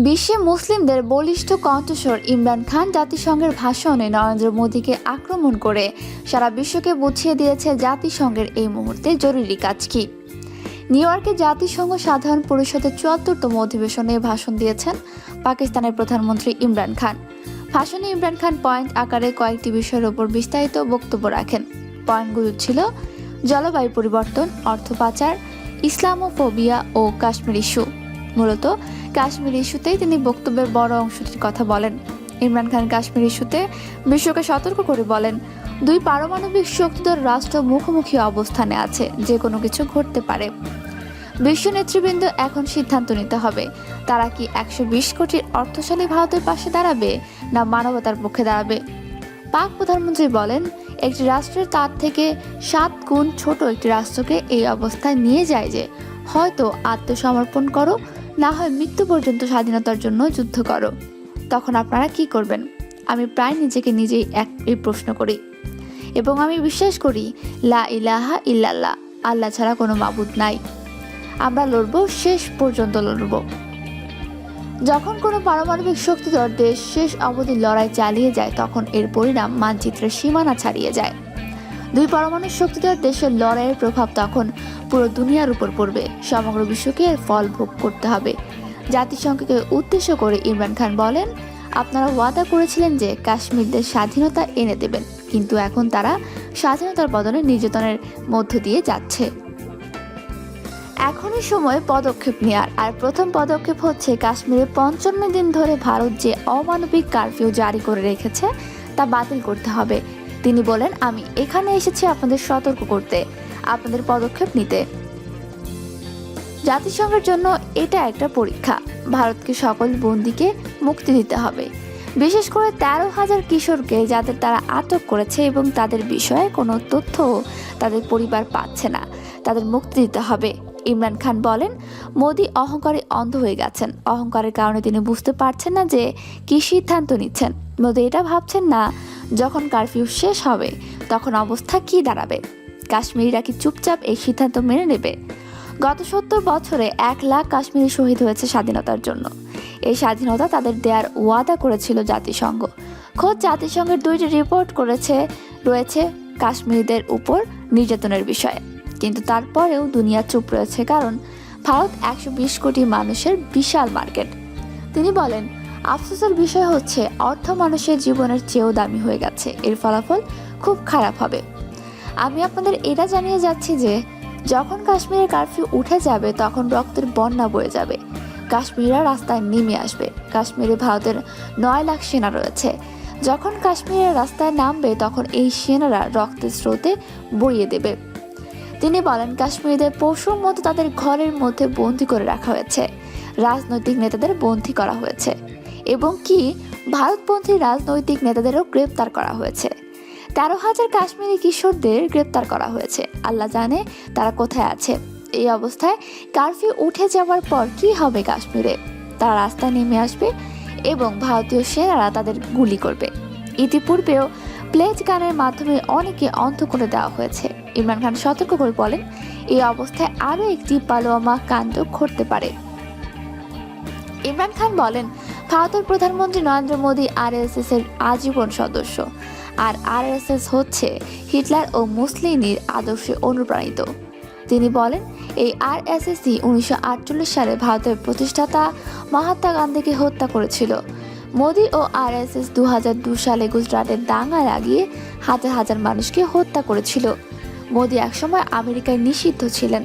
বিশ্বে মুসলিমদের বলিষ্ঠ কণ্ঠস্বর ইমরান খান জাতিসংঘের ভাষণে নরেন্দ্র মোদীকে আক্রমণ করে সারা বিশ্বকে বুঝিয়ে দিয়েছে জাতিসংঘের এই মুহূর্তে জরুরি কাজ কি। নিউ ইয়র্কে জাতিসংঘ সাধারণ পরিষদের ৭৪তম অধিবেশনে ভাষণ দিয়েছেন পাকিস্তানের প্রধানমন্ত্রী ইমরান খান। ভাষণে ইমরান খান পয়েন্ট আকারে কয়েকটি বিষয়ের উপর বিস্তারিত বক্তব্য রাখেন। পয়েন্টগুলো ছিল জলবায়ু পরিবর্তন, অর্থ পাচার, ইসলামোফোবিয়া ও কাশ্মীর ইস্যু। মূলত কাশ্মীর ইস্যুতেই তিনি বক্তব্যের বড় অংশটির কথা বলেন। ইমরান খান কাশ্মীর ইস্যুতে বিশ্বকে সতর্ক করে বলেন, দুই পারমাণবিক শক্তিধর রাষ্ট্র মুখোমুখি অবস্থানে আছে, যে কোনো কিছু ঘটতে পারে। বিশ্ব নেতৃবৃন্দ এখন সিদ্ধান্ত নিতে হবে, তারা কি ১২০ কোটির অর্থশালী ভারতের পাশে দাঁড়াবে না মানবতার পক্ষে দাঁড়াবে। পাক প্রধানমন্ত্রী বলেন, একটি রাষ্ট্রের তার থেকে ৭ গুণ ছোট একটি রাষ্ট্রকে এই অবস্থায় নিয়ে যায় যে হয়তো আত্মসমর্পণ করো, না হয় মৃত্যু পর্যন্ত স্বাধীনতার জন্য যুদ্ধ করো। তখন আপনারা কি করবেন? আমি প্রায় নিজেকে নিজেই এই প্রশ্ন করি এবং আমি বিশ্বাস করি লা ইলাহা ইল্লাল্লাহ, আল্লাহ ছাড়া কোনো মাবুদ নাই। আমরা লড়বো, শেষ পর্যন্ত লড়বো। যখন কোনো পারমাণবিক শক্তিধর দেশ শেষ অবধি লড়াই চালিয়ে যায়, তখন এর পরিণাম মানচিত্রের সীমানা ছাড়িয়ে যায়। দুই পারমাণবিক শক্তিধর দেশের লড়াইয়ের প্রভাব তখন পুরো দুনিয়ার উপর পড়বে। সমগ্র বিশ্বকে এর ফল ভোগ করতে হবে। জাতিসংঘকে উদ্দেশ্য করে ইমরান খান বলেন, আপনারা ওয়াদা করেছিলেন যে কাশ্মীরদের স্বাধীনতা এনে দেবেন, কিন্তু এখন তারা স্বাধীনতার বদলে নির্যাতনের মধ্য দিয়ে যাচ্ছে। এখনই সময় পদক্ষেপ নেওয়ার। আর প্রথম পদক্ষেপ হচ্ছে কাশ্মীরে ৫৫ দিন ধরে ভারত যে অমানবিক কারফিউ জারি করে রেখেছে তা বাতিল করতে হবে। তিনি বলেন, আমি এখানে এসেছি আপনাদের সতর্ক করতে, আপনাদের পদক্ষেপ নিতে। জাতিসংঘের জন্য এটা একটা পরীক্ষা। ভারতকে সকল বন্দীকে মুক্তি দিতে হবে, বিশেষ করে ১৩,০০০ কিশোরকে যাদের তারা আটক করেছে এবং তাদের বিষয়ে কোনো তথ্য তাদের পরিবার পাচ্ছে না, তাদের মুক্তি দিতে হবে। ইমরান খান বলেন, মোদি অহংকারে অন্ধ হয়ে গেছেন। অহংকারের কারণে তিনি বুঝতে পারছেন না যে কি সিদ্ধান্ত নিচ্ছেন। মোদি এটা ভাবছেন না যখন কারফিউ শেষ হবে তখন অবস্থা কি দাঁড়াবে। কাশ্মীরিরা কি চুপচাপ এই সিদ্ধান্ত মেনে নেবে? গত ৭০ বছরে ১ লাখ কাশ্মীরি শহীদ হয়েছে স্বাধীনতার জন্য। এই স্বাধীনতা তাদের দেওয়ার ওয়াদা করেছিল জাতিসংঘ। খোদ জাতিসংঘের ২টি রিপোর্ট রয়েছে কাশ্মীরিদের উপর নির্যাতনের বিষয়ে। কিন্তু তারপরেও দুনিয়া চুপ রয়েছে, কারণ ভারত ১২০ কোটি মানুষের বিশাল মার্কেট। তিনি বলেন, আফসোসের বিষয় হচ্ছে অর্থ মানুষের জীবনের চেয়েও দামি হয়ে গেছে। এর ফলাফল খুব খারাপ হবে। আমি আপনাদের এটা জানিয়ে যাচ্ছি যে যখন কাশ্মীরের কারফিউ উঠে যাবে তখন রক্তের বন্যা বয়ে যাবে। কাশ্মীরিরা রাস্তায় নেমে আসবে। কাশ্মীরে ভারতের ৯ লাখ সেনা রয়েছে। যখন কাশ্মীরের রাস্তায় নামবে তখন এই সেনারা রক্তের স্রোতে বইয়ে দেবে। তিনি বলেন, কাশ্মীরিদের পশুর মতো তাদের ঘরের মধ্যে বন্দী করে রাখা হয়েছে। রাজনৈতিক নেতাদের বন্দী করা হয়েছে এবং কি ভারতপন্থী রাজনৈতিক নেতাদেরও গ্রেপ্তার করা হয়েছে। ১৩,০০০ কাশ্মীরি কিশোরদের গ্রেপ্তার করা হয়েছে। আল্লাহ জানে তারা কোথায় আছে। এই অবস্থায় কারফিউ উঠে যাওয়ার পর কি হবে কাশ্মীরে? তারা রাস্তায় নেমে আসবে এবং ভারতীয় সেনারা তাদের গুলি করবে। ইতিপূর্বেও প্লেজ গানের মাধ্যমে অনেকে অন্ধ করে দেওয়া হয়েছে। ইমরান খান সতর্ক করে বলেন, এই অবস্থায় আরও একটি পালোয়ামা কাণ্ড ঘটতে পারে। ইমরান খান বলেন, ভারতের প্রধানমন্ত্রী নরেন্দ্র মোদী আরএসএস এর আজীবন সদস্য, আর আরএসএস হচ্ছে হিটলার ও মুসলিনির আদর্শে অনুপ্রাণিত। তিনি বলেন, এই আরএসএসই ১৯৪৮ সালে ভারতের প্রতিষ্ঠাতা মহাত্মা গান্ধীকে হত্যা করেছিল। মোদি ও আরএসএস ২০০২ সালে গুজরাটের দাঙ্গা লাগিয়ে হাজার হাজার মানুষকে হত্যা করেছিল। মোদি একসময় আমেরিকায় নিষিদ্ধ ছিলেন।